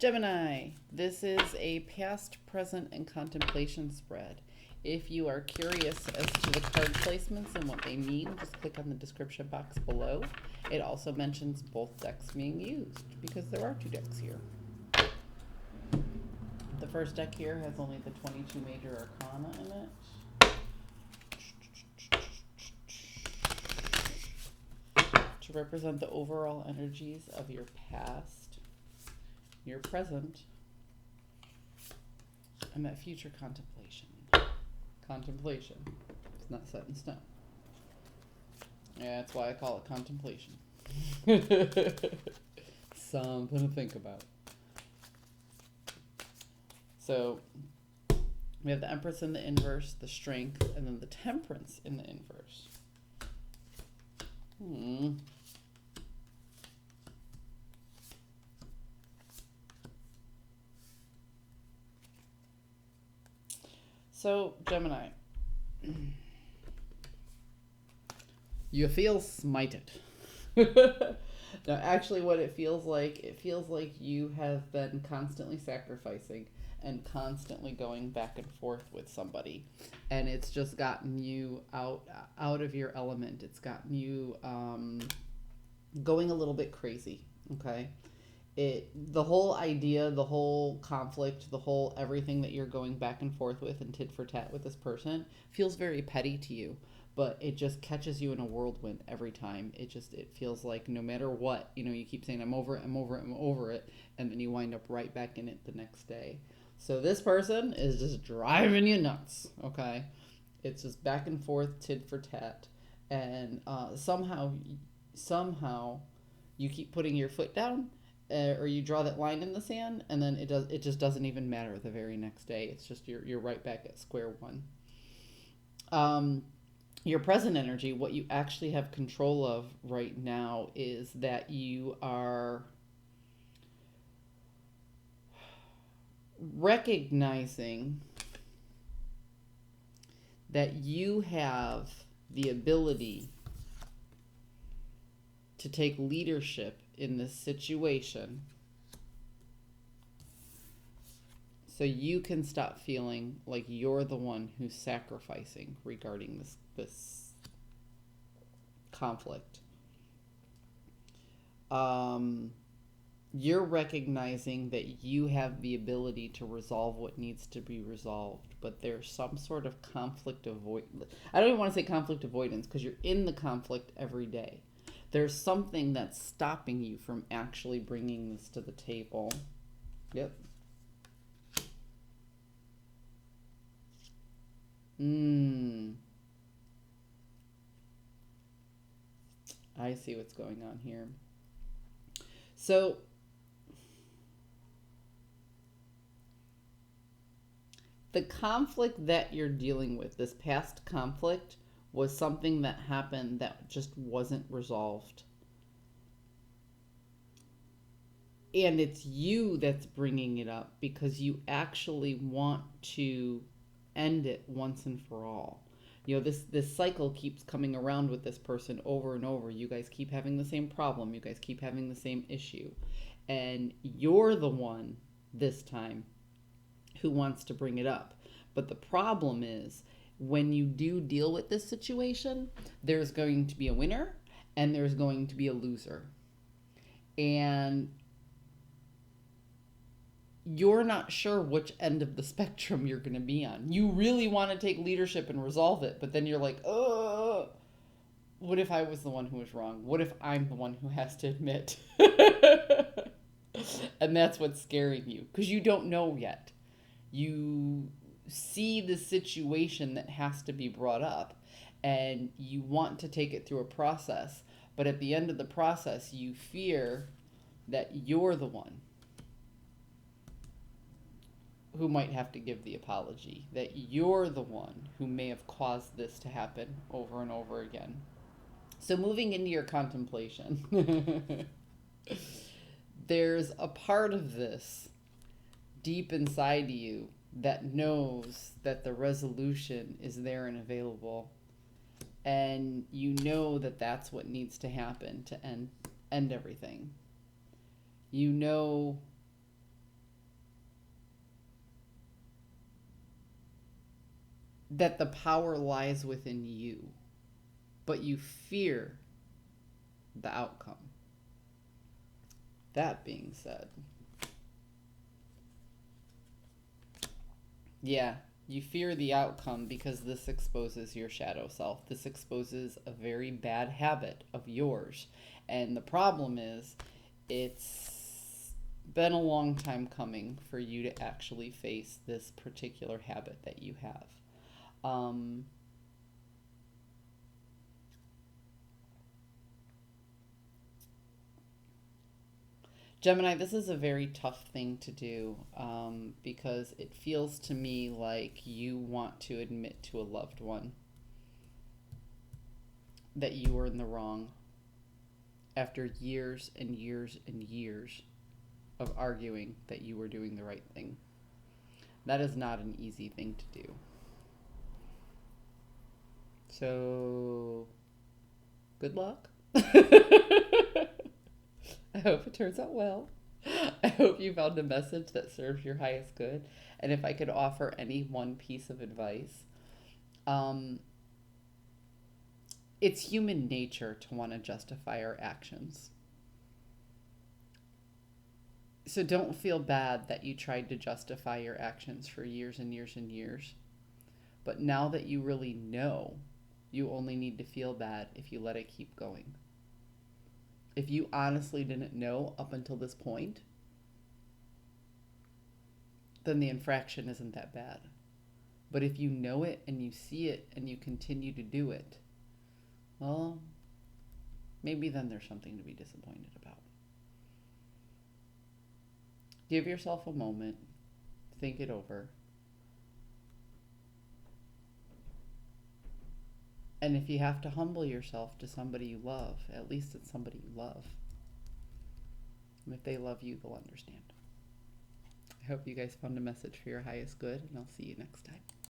Gemini, this is a past, present, and contemplation spread. If you are curious as to the card placements and what they mean, just click on the description box below. It also mentions both decks being used because there are two decks here. The first deck here has only the 22 major arcana in it. To represent the overall energies of your past, your present, and that future contemplation. Contemplation. It's not set in stone. Yeah, that's why I call it contemplation. Something to think about. So, we have the Empress in the inverse, the Strength, and then the Temperance in the inverse. So, Gemini, you feel smited. Now, actually, what it feels like you have been constantly sacrificing and constantly going back and forth with somebody, and it's just gotten you out of your element. It's gotten you going a little bit crazy. Okay. The whole idea, the whole conflict, the whole everything that you're going back and forth with and tit for tat with this person feels very petty to you, but it just catches you in a whirlwind every time. It feels like no matter what, you keep saying, I'm over it, I'm over it, I'm over it, and then you wind up right back in it the next day. So this person is just driving you nuts, okay? It's just back and forth, tit for tat, and somehow you keep putting your foot down, or you draw that line in the sand, and then it just doesn't even matter the very next day. It's just you're right back at square one. Your present energy, what you actually have control of right now, is that you are recognizing that you have the ability to take leadership in this situation, so you can stop feeling like you're the one who's sacrificing regarding this conflict. You're recognizing that you have the ability to resolve what needs to be resolved, but there's some sort of conflict avoidance. I don't even want to say conflict avoidance, because you're in the conflict every day. There's something that's stopping you from actually bringing this to the table. Yep. I see what's going on here. So, the conflict that you're dealing with, this past conflict, was something that happened that just wasn't resolved. And it's you that's bringing it up because you actually want to end it once and for all. This cycle keeps coming around with this person over and over. You guys keep having the same problem. You guys keep having the same issue. And you're the one this time who wants to bring it up. But the problem is, when you do deal with this situation, there's going to be a winner and there's going to be a loser. And you're not sure which end of the spectrum you're going to be on. You really want to take leadership and resolve it, but then you're like, oh, what if I was the one who was wrong? What if I'm the one who has to admit? And that's what's scaring you, because you don't know yet. You see the situation that has to be brought up, and you want to take it through a process, but at the end of the process, you fear that you're the one who might have to give the apology, that you're the one who may have caused this to happen over and over again. So moving into your contemplation, there's a part of this deep inside you that knows that the resolution is there and available, and you know that that's what needs to happen to end everything. You know that the power lies within you, but you fear the outcome. That being said, yeah, you fear the outcome because this exposes your shadow self. This exposes a very bad habit of yours. And the problem is, it's been a long time coming for you to actually face this particular habit that you have. Gemini, this is a very tough thing to do because it feels to me like you want to admit to a loved one that you were in the wrong after years and years and years of arguing that you were doing the right thing. That is not an easy thing to do. So, good luck. I hope it turns out well. I hope you found a message that serves your highest good. And if I could offer any one piece of advice, it's human nature to want to justify our actions. So don't feel bad that you tried to justify your actions for years and years and years. But now that you really know, you only need to feel bad if you let it keep going. If you honestly didn't know up until this point, then the infraction isn't that bad. But if you know it and you see it and you continue to do it, well, maybe then there's something to be disappointed about. Give yourself a moment, think it over. And if you have to humble yourself to somebody you love, at least it's somebody you love. And if they love you, they'll understand. I hope you guys found a message for your highest good, and I'll see you next time.